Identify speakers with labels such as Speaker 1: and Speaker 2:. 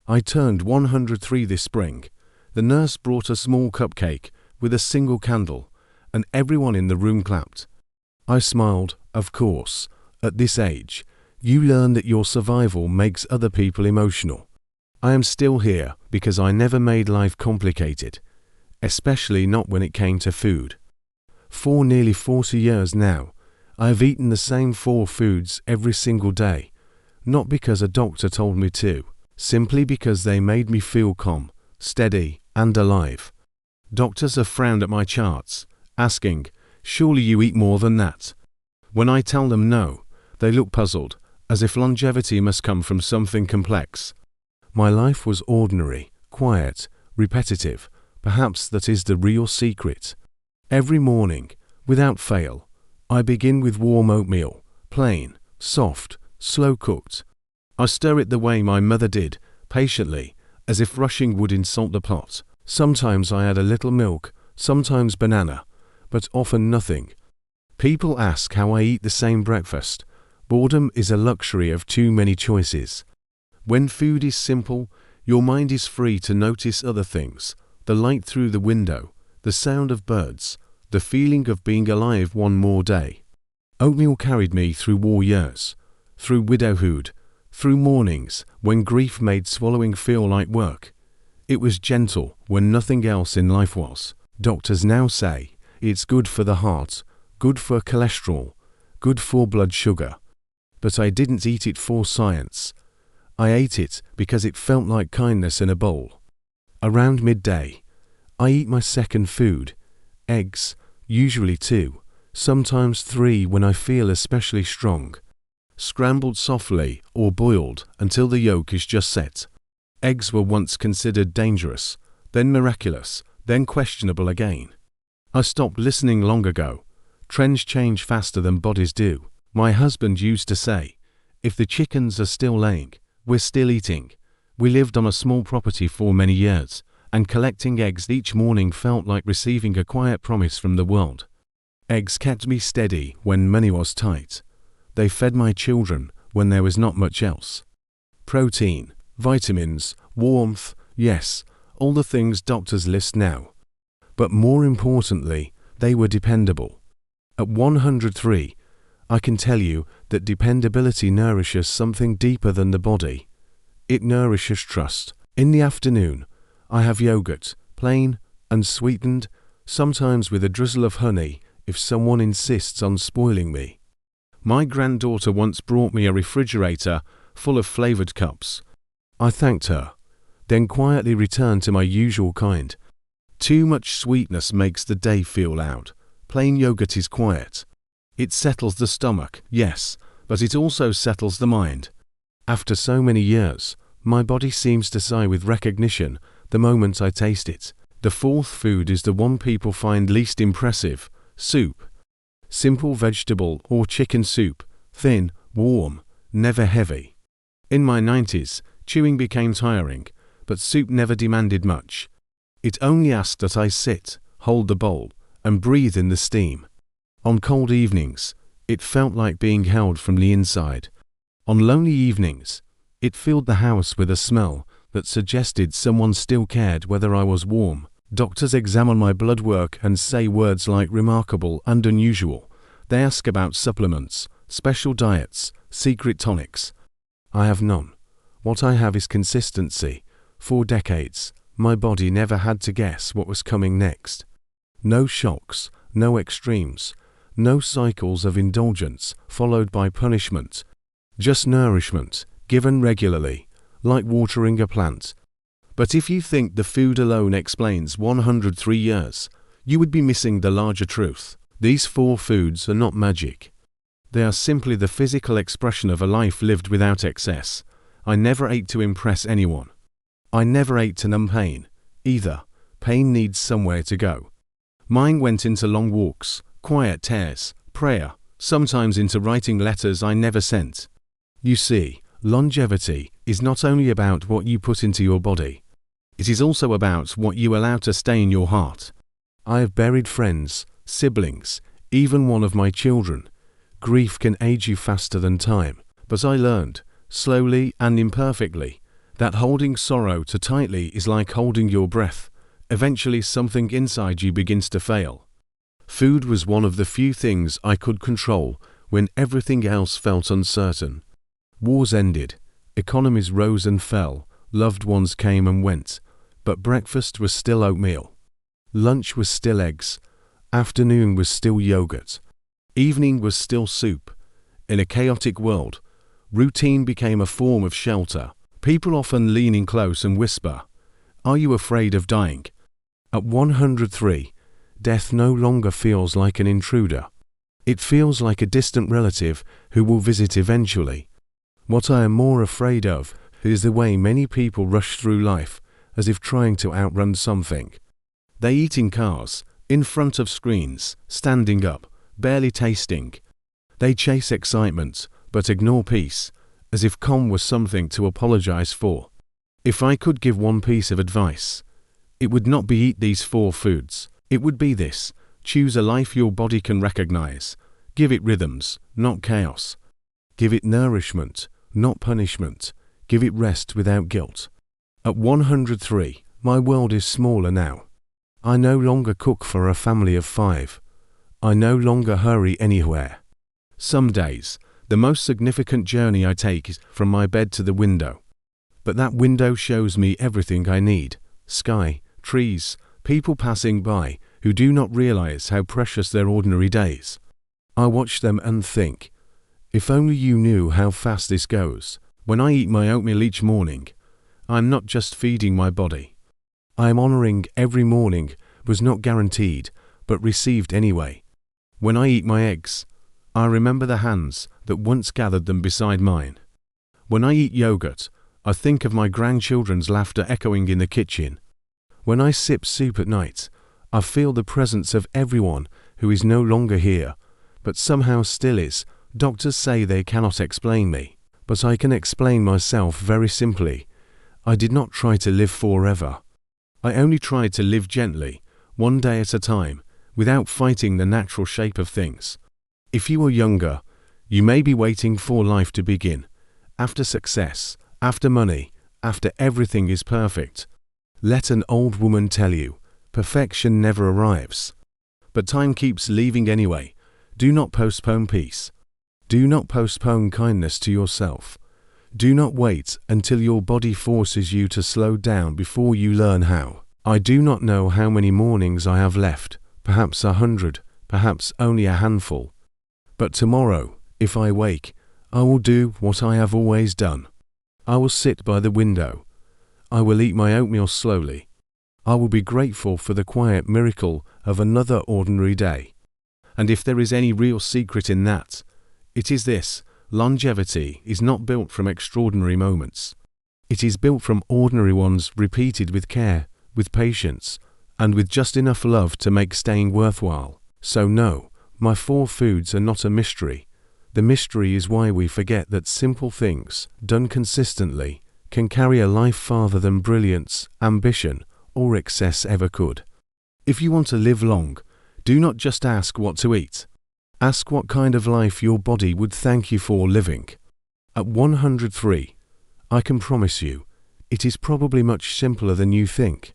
Speaker 1: I turned 103 this spring. The nurse brought a small cupcake with a single candle, and everyone in the room clapped. I smiled. Of course, at this age, you learn that your survival makes other people emotional. I am still here because I never made life complicated, especially not when it came to food. For nearly 40 years now, I have eaten the same 4 foods every single day, not because a doctor told me to, simply because they made me feel calm, steady, and alive. Doctors have frowned at my charts, asking, "Surely you eat more than that?" When I tell them no, they look puzzled, as if longevity must come from something complex. My life was ordinary, quiet, repetitive. Perhaps that is the real secret. Every morning, without fail, I begin with warm oatmeal, plain, soft, slow-cooked. I stir it the way my mother did, patiently, as if rushing would insult the pot. Sometimes I add a little milk, sometimes banana, but often nothing. People ask how I eat the same breakfast. Boredom is a luxury of too many choices. When food is simple, your mind is free to notice other things: the light through the window, the sound of birds, the feeling of being alive one more day. Oatmeal carried me through war years, through widowhood, through mornings when grief made swallowing feel like work. It was gentle when nothing else in life was. Doctors now say it's good for the heart, good for cholesterol, good for blood sugar. But I didn't eat it for science. I ate it because it felt like kindness in a bowl. Around midday, I eat my second food, eggs, usually 2, sometimes 3 when I feel especially strong. Scrambled softly or boiled until the yolk is just set. Eggs were once considered dangerous, then miraculous, then questionable again. I stopped listening long ago. Trends change faster than bodies do. My husband used to say, "If the chickens are still laying, we're still eating." We lived on a small property for many years, and collecting eggs each morning felt like receiving a quiet promise from the world. Eggs kept me steady when money was tight. They fed my children when there was not much else. Protein, vitamins, warmth, yes, all the things doctors list now. But more importantly, they were dependable. At 103, I can tell you that dependability nourishes something deeper than the body. It nourishes trust. In the afternoon, I have yogurt, plain, unsweetened, sometimes with a drizzle of honey if someone insists on spoiling me. My granddaughter once brought me a refrigerator full of flavored cups. I thanked her, then quietly returned to my usual kind. Too much sweetness makes the day feel loud. Plain yogurt is quiet. It settles the stomach, yes, but it also settles the mind. After so many years, my body seems to sigh with recognition the moment I taste it. The 4th food is the one people find least impressive: soup. Simple vegetable or chicken soup, thin, warm, never heavy. In my 90s, chewing became tiring, but soup never demanded much. It only asked that I sit, hold the bowl, and breathe in the steam. On cold evenings, it felt like being held from the inside. On lonely evenings, it filled the house with a smell that suggested someone still cared whether I was warm. Doctors examine my blood work and say words like remarkable and unusual. They ask about supplements, special diets, secret tonics. I have none. What I have is consistency. For decades, my body never had to guess what was coming next. No shocks, no extremes, no cycles of indulgence followed by punishment. Just nourishment, given regularly, like watering a plant. But if you think the food alone explains 103 years, you would be missing the larger truth. These 4 foods are not magic. They are simply the physical expression of a life lived without excess. I never ate to impress anyone. I never ate to numb pain, either. Pain needs somewhere to go. Mine went into long walks, quiet tears, prayer, sometimes into writing letters I never sent. You see, longevity is not only about what you put into your body. It is also about what you allow to stay in your heart. I have buried friends, siblings, even one of my children. Grief can age you faster than time, but I learned, slowly and imperfectly, That holding sorrow too tightly is like holding your breath. Eventually something inside you begins to fail. Food was one of the few things I could control when everything else felt uncertain. Wars ended, economies rose and fell, loved ones came and went, but breakfast was still oatmeal. Lunch was still eggs. Afternoon was still yogurt. Evening was still soup. In a chaotic world, routine became a form of shelter. People often lean in close and whisper, "Are you afraid of dying?" At 103, death no longer feels like an intruder. It feels like a distant relative who will visit eventually. What I am more afraid of is the way many people rush through life as if trying to outrun something. They eat in cars, in front of screens, standing up, barely tasting. They chase excitement, but ignore peace, as if calm was something to apologize for. If I could give one piece of advice, it would not be eat these 4 foods. It would be this: choose a life your body can recognize. Give it rhythms, not chaos. Give it nourishment, not punishment. Give it rest without guilt. At 103, my world is smaller now. I no longer cook for a family of 5. I no longer hurry anywhere. Some days, the most significant journey I take is from my bed to the window. But that window shows me everything I need: sky, trees, people passing by who do not realize how precious their ordinary days. I watch them and think, if only you knew how fast this goes. When I eat my oatmeal each morning, I'm not just feeding my body. I am honoring every morning was not guaranteed, but received anyway. When I eat my eggs, I remember the hands that once gathered them beside mine. When I eat yogurt, I think of my grandchildren's laughter echoing in the kitchen. When I sip soup at night, I feel the presence of everyone who is no longer here, but somehow still is. Doctors say they cannot explain me, but I can explain myself very simply. I did not try to live forever. I only tried to live gently, one day at a time, without fighting the natural shape of things. If you are younger, you may be waiting for life to begin. After success, after money, after everything is perfect. Let an old woman tell you, perfection never arrives. But time keeps leaving anyway. Do not postpone peace. Do not postpone kindness to yourself. Do not wait until your body forces you to slow down before you learn how. I do not know how many mornings I have left, perhaps 100, perhaps only a handful. But tomorrow, if I wake, I will do what I have always done. I will sit by the window. I will eat my oatmeal slowly. I will be grateful for the quiet miracle of another ordinary day. And if there is any real secret in that, it is this: longevity is not built from extraordinary moments. It is built from ordinary ones repeated with care, with patience, and with just enough love to make staying worthwhile. So no, my 4 foods are not a mystery. The mystery is why we forget that simple things, done consistently, can carry a life farther than brilliance, ambition, or excess ever could. If you want to live long, do not just ask what to eat. Ask what kind of life your body would thank you for living. At 103, I can promise you, it is probably much simpler than you think.